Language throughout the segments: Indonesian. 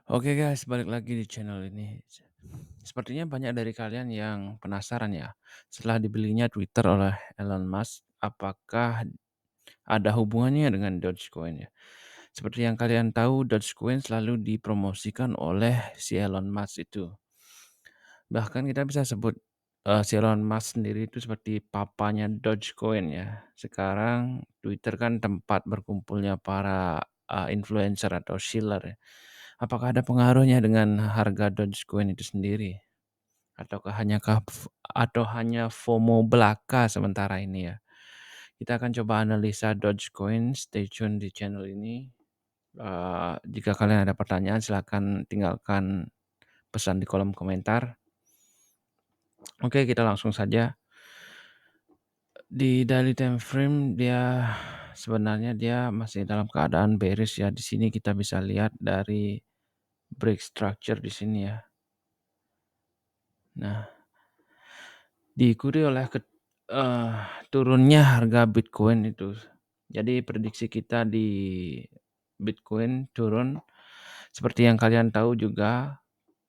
Oke guys, balik lagi di channel ini. Sepertinya banyak dari kalian yang penasaran ya, setelah dibelinya Twitter oleh Elon Musk, apakah ada hubungannya dengan Dogecoin ya? Seperti yang kalian tahu, Dogecoin selalu dipromosikan oleh si Elon Musk itu. Bahkan kita bisa sebut si Elon Musk sendiri itu seperti papanya Dogecoin ya. Sekarang Twitter kan tempat berkumpulnya para influencer atau shiller ya. Apakah ada pengaruhnya dengan harga Dogecoin itu sendiri? Atau hanya FOMO belaka sementara ini ya? Kita akan coba analisa Dogecoin, stay tune di channel ini. Jika kalian ada pertanyaan silakan tinggalkan pesan di kolom komentar. Oke, kita langsung saja. Di daily time frame sebenarnya dia masih dalam keadaan bearish ya. Di sini kita bisa lihat dari break structure di sini ya. Nah, diikuti oleh turunnya harga Bitcoin itu. Jadi prediksi kita di Bitcoin turun, seperti yang kalian tahu juga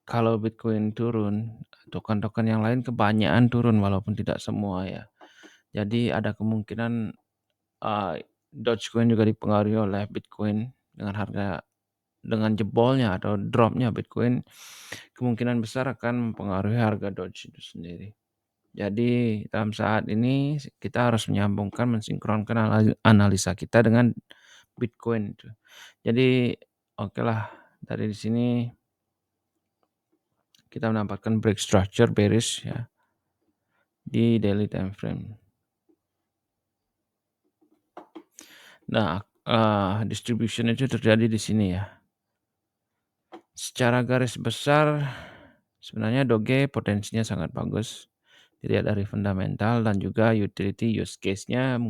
kalau Bitcoin turun, token-token yang lain kebanyakan turun walaupun tidak semua ya. Jadi ada kemungkinan, Dogecoin juga dipengaruhi oleh Bitcoin dengan jebolnya atau drop-nya Bitcoin, kemungkinan besar akan mempengaruhi harga Doge itu sendiri. Jadi dalam saat ini kita harus mensinkronkan analisa kita dengan Bitcoin itu. Jadi okelah dari di sini kita mendapatkan break structure bearish ya di daily time frame. Nah, distribution itu terjadi di sini ya. Secara garis besar sebenarnya Doge potensinya sangat bagus dilihat dari fundamental dan juga utility use case-nya.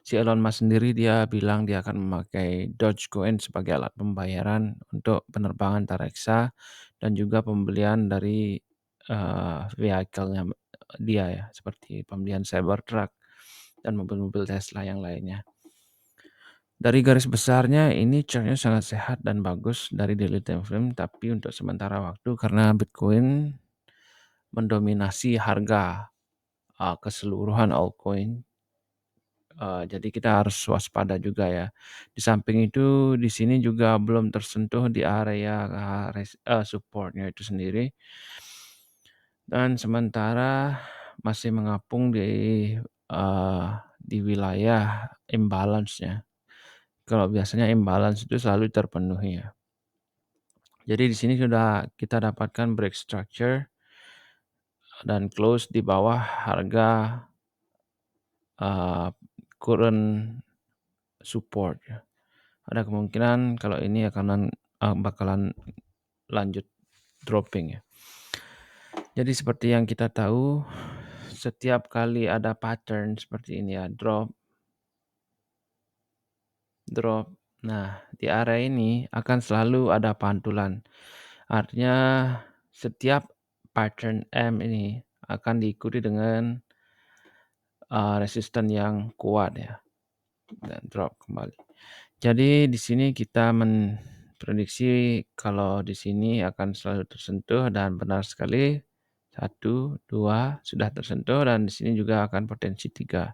Si Elon Musk sendiri dia bilang dia akan memakai Dogecoin sebagai alat pembayaran untuk penerbangan antariksa dan juga pembelian dari, vehicle-nya dia ya, seperti pembelian Cybertruck dan mobil-mobil Tesla yang lainnya. Dari garis besarnya ini chart-nya sangat sehat dan bagus dari daily time frame, tapi untuk sementara waktu karena Bitcoin mendominasi harga, keseluruhan altcoin. Jadi kita harus waspada juga ya. Di samping itu di sini juga belum tersentuh di area, support-nya itu sendiri. Dan sementara masih mengapung di wilayah imbalance-nya. Kalau biasanya imbalance itu selalu terpenuhi ya. Jadi di sini sudah kita dapatkan break structure dan close di bawah harga, eee, current support ya. Ada kemungkinan kalau ini bakalan lanjut dropping ya. Jadi seperti yang kita tahu, setiap kali ada pattern seperti ini ya, drop, drop. Nah, di area ini akan selalu ada pantulan. Artinya setiap pattern M ini akan diikuti dengan, resisten yang kuat ya, dan drop kembali. Jadi di sini kita memprediksi kalau di sini akan selalu tersentuh dan benar sekali 1, 2 sudah tersentuh dan di sini juga akan potensi 3.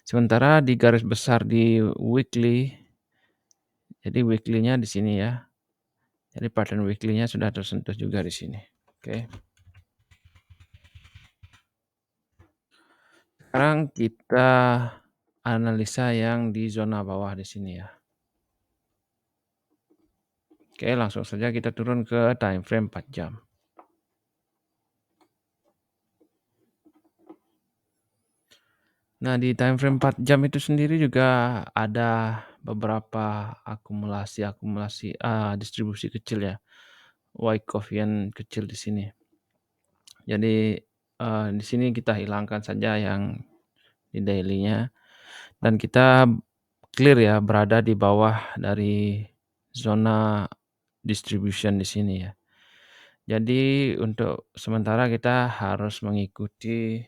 Sementara di garis besar di weekly, jadi weekly-nya di sini ya. Jadi pattern weekly-nya sudah tersentuh juga di sini. Oke. Sekarang kita analisa yang di zona bawah di sini ya. Oke, langsung saja kita turun ke time frame 4 jam. Nah, di time frame 4 jam itu sendiri juga ada beberapa akumulasi, distribusi kecil ya, Wyckoff-ian kecil di sini. Jadi, di sini kita hilangkan saja yang di daily-nya dan kita clear ya berada di bawah dari zona distribution di sini ya. Jadi untuk sementara kita harus mengikuti,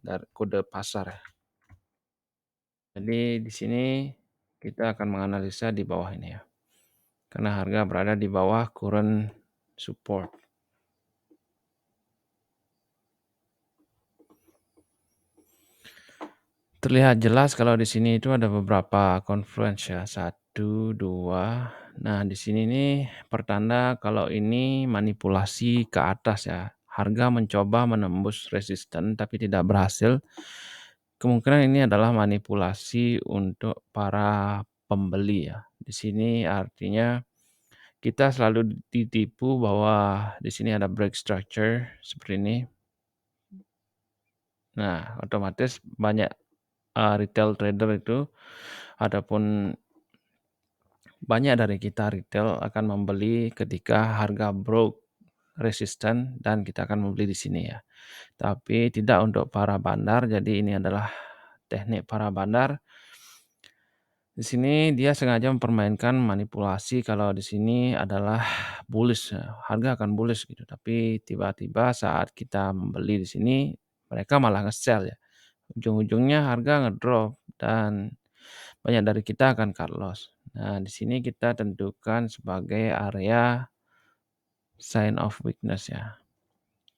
dari kode pasar ya. Jadi di sini kita akan menganalisa di bawah ini ya. karena harga berada di bawah current support. Terlihat jelas kalau di sini itu ada beberapa confluence ya, 1, 2. Nah, di sini nih pertanda kalau ini manipulasi ke atas ya. Harga mencoba menembus resisten tapi tidak berhasil. Kemungkinan ini adalah manipulasi untuk para pembeli ya. Di sini artinya kita selalu ditipu bahwa di sini ada break structure seperti ini. Nah, otomatis banyak retail trader itu ataupun banyak dari kita retail akan membeli ketika harga broke resisten dan kita akan membeli di sini ya. Tapi tidak untuk para bandar, jadi ini adalah teknik para bandar. Di sini dia sengaja mempermainkan manipulasi kalau di sini adalah bullish ya, harga akan bullish gitu. Tapi tiba-tiba saat kita membeli di sini mereka malah nge-sell ya. Ujung-ujungnya harga ngedrop dan banyak dari kita akan cut loss. Nah, di sini kita tentukan sebagai area sign of weakness ya.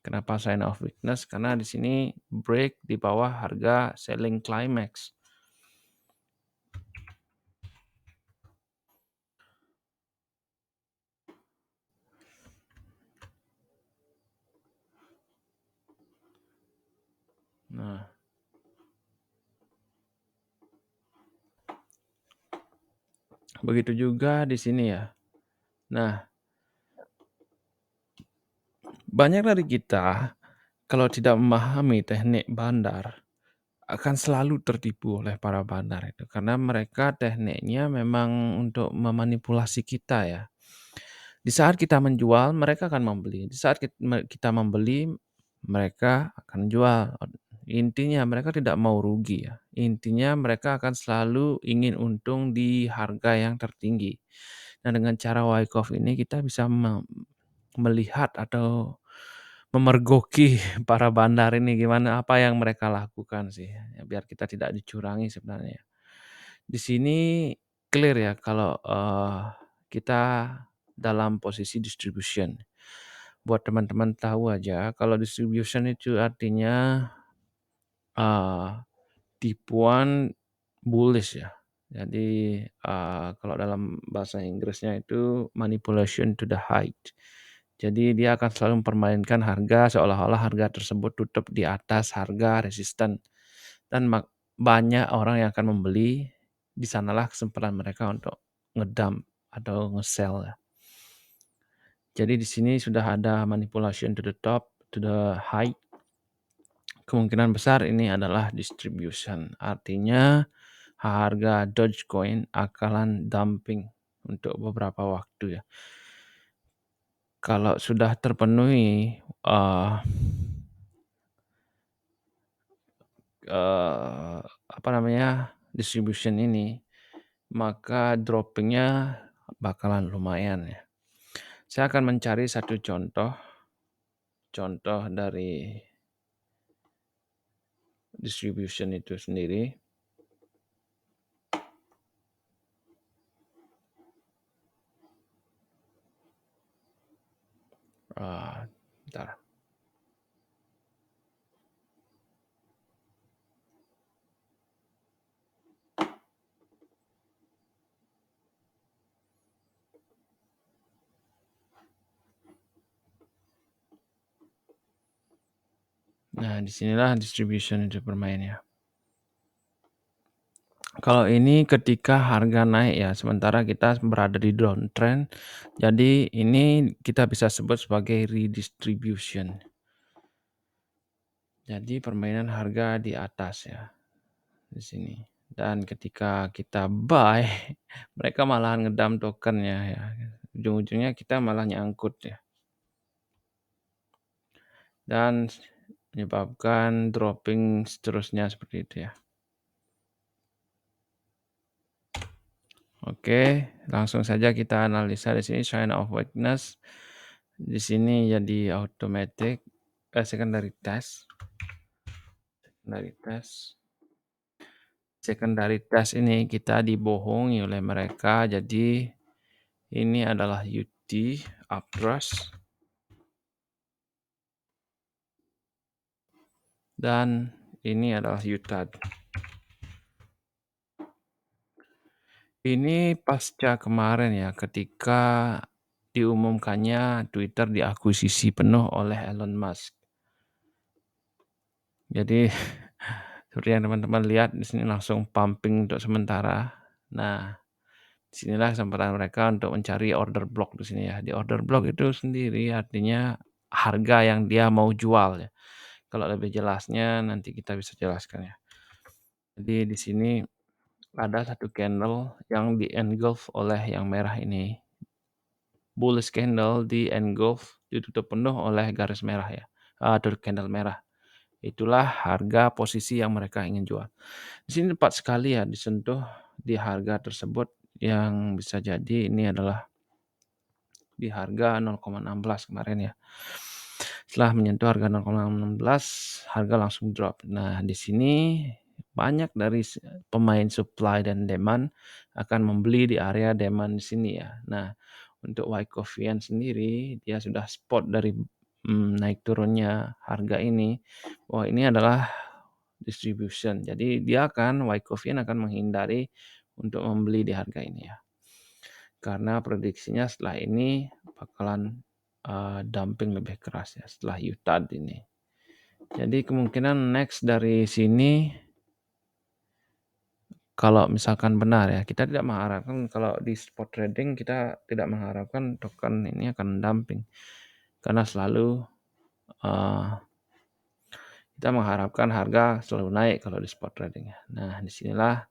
Kenapa sign of weakness? Karena di sini break di bawah harga selling climax. Nah, begitu juga di sini ya. Nah, banyak dari kita kalau tidak memahami teknik bandar akan selalu tertipu oleh para bandar itu karena mereka tekniknya memang untuk memanipulasi kita ya. Di saat kita menjual, mereka akan membeli. Di saat kita membeli, mereka akan jual. Intinya mereka tidak mau rugi ya. Intinya mereka akan selalu ingin untung di harga yang tertinggi. Nah, dengan cara Wyckoff ini kita bisa melihat atau memergoki para bandar ini gimana apa yang mereka lakukan sih, ya biar kita tidak dicurangi sebenarnya. Di sini clear ya kalau, kita dalam posisi distribution. Buat teman-teman tahu aja kalau distribution itu artinya, eee, tipuan bullish ya. Jadi, kalau dalam bahasa Inggrisnya itu manipulation to the height. Jadi dia akan selalu mempermainkan harga seolah-olah harga tersebut tutup di atas harga resisten dan banyak orang yang akan membeli, di sanalah kesempatan mereka untuk ngedump atau nge-sell ya. Jadi di sini sudah ada manipulation to the top, to the high. Kemungkinan besar ini adalah distribution. Artinya harga Dogecoin akan dumping untuk beberapa waktu ya. Kalau sudah terpenuhi apa namanya, distribution ini, maka dropping-nya bakalan lumayan ya. Saya akan mencari satu contoh dari distribution itu sendiri. Bentar. Nah, disinilah distribution itu bermainnya. Kalau ini ketika harga naik ya, sementara kita berada di downtrend, jadi ini kita bisa sebut sebagai redistribution. Jadi permainan harga di atas ya, di sini. Dan ketika kita buy, mereka malahan ngedump tokennya ya. Ujung-ujungnya kita malah nyangkut ya. Dan menyebabkan dropping seterusnya seperti itu ya. Oke, langsung saja kita analisa di sini sign of weakness. Di sini jadi automatic secondary test. Secondary test ini kita dibohongi oleh mereka jadi Ini adalah UT Uptrust dan ini adalah UTAD. Ini pasca kemarin ya, ketika diumumkannya Twitter diakuisisi penuh oleh Elon Musk. Jadi seperti yang teman-teman lihat di sini langsung pumping untuk sementara. Nah, disinilah kesempatan mereka untuk mencari order block di sini ya. Di order block itu sendiri artinya harga yang dia mau jual ya. Kalau lebih jelasnya nanti kita bisa jelaskan ya. Jadi di sini ada satu candle yang di-engulf oleh yang merah ini. Bullish candle di-engulf, ditutup penuh oleh garis merah ya. Candle merah. Itulah harga posisi yang mereka ingin jual. Di sini tepat sekali ya disentuh di harga tersebut yang bisa jadi ini adalah di harga 0,16 kemarin ya. Setelah menyentuh harga 0,16, harga langsung drop. Nah, di sini banyak dari pemain supply dan demand akan membeli di area demand di sini ya. Nah, untuk Wyckofian sendiri dia sudah spot dari naik turunnya harga ini. Wah, ini adalah distribution. Jadi dia Wyckofian akan menghindari untuk membeli di harga ini ya. Karena prediksinya setelah ini bakalan dumping lebih keras ya setelah UTAD ini. Jadi kemungkinan next dari sini kalau misalkan benar ya, kita tidak mengharapkan kalau di spot trading kita tidak mengharapkan token ini akan dumping. Karena selalu kita mengharapkan harga selalu naik kalau di spot trading ya. Nah, disinilah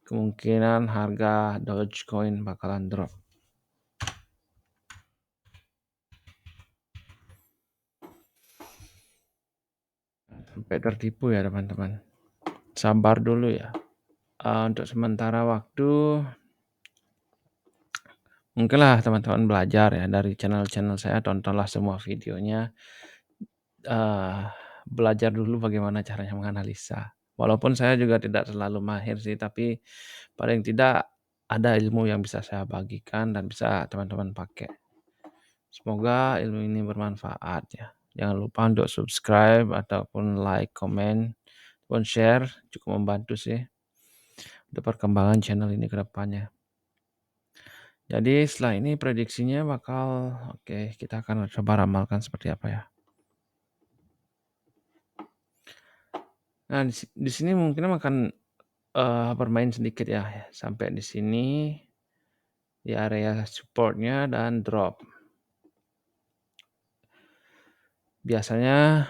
kemungkinan harga Dogecoin bakalan drop. Sampai tertipu ya teman-teman. Sabar dulu ya. Untuk sementara waktu mungkinlah teman-teman belajar ya dari channel-channel saya, tontonlah semua videonya. Belajar dulu bagaimana caranya menganalisa. Walaupun saya juga tidak terlalu mahir sih, tapi paling tidak ada ilmu yang bisa saya bagikan dan bisa teman-teman pakai. Semoga ilmu ini bermanfaat ya. Jangan lupa untuk subscribe ataupun like, komen, ataupun share. Cukup membantu sih untuk perkembangan channel ini ke depannya. Jadi setelah ini prediksinya oke, kita akan coba ramalkan seperti apa ya. Nah, di sini mungkin akan bermain sedikit ya sampai di sini di area supportnya dan drop. Biasanya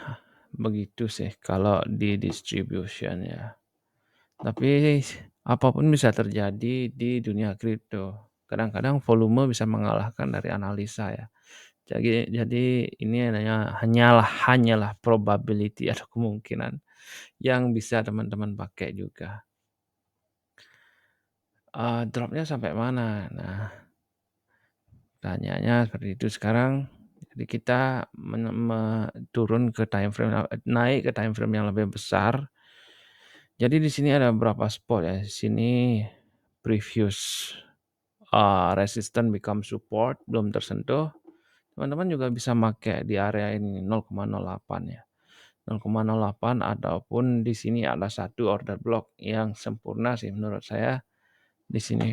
begitu sih kalau di distribution ya. Tapi apapun bisa terjadi di dunia kripto. Kadang-kadang volume bisa mengalahkan dari analisa ya. Jadi ini hanyalah probability atau kemungkinan yang bisa teman-teman pakai juga. Dropnya sampai mana? Nah, tanyanya seperti itu sekarang. Jadi kita turun ke time frame, naik ke time frame yang lebih besar. Jadi di sini ada beberapa spot ya. Di sini previous resistance become support belum tersentuh. Teman-teman juga bisa pakai di area ini 0,08 ya. 0,08 ataupun di sini ada satu order block yang sempurna sih menurut saya di sini.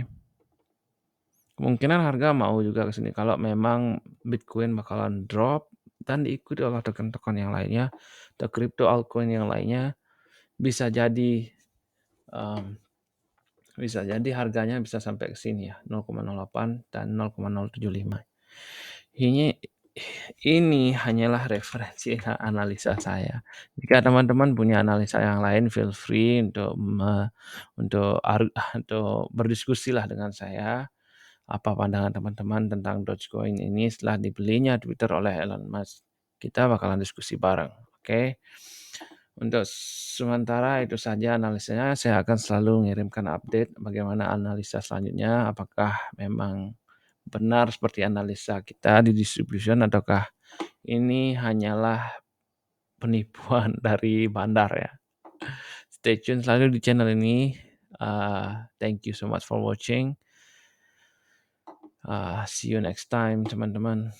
Kemungkinan harga mau juga ke sini kalau memang Bitcoin bakalan drop dan diikuti oleh token-token yang lainnya atau crypto altcoin yang lainnya bisa jadi harganya bisa sampai ke sini ya 0,08 dan 0,075. Ini hanyalah referensi analisa saya. Jika teman-teman punya analisa yang lain, feel free untuk berdiskusilah dengan saya. Apa pandangan teman-teman tentang Dogecoin ini setelah dibelinya Twitter oleh Elon Musk? Kita bakalan diskusi bareng, oke? Untuk sementara itu saja analisanya. Saya akan selalu mengirimkan update bagaimana analisa selanjutnya. Apakah memang benar seperti analisa kita di distribution ataukah ini hanyalah penipuan dari bandar ya. Stay tune selalu di channel ini. Thank you so much for watching. See you next time teman-teman.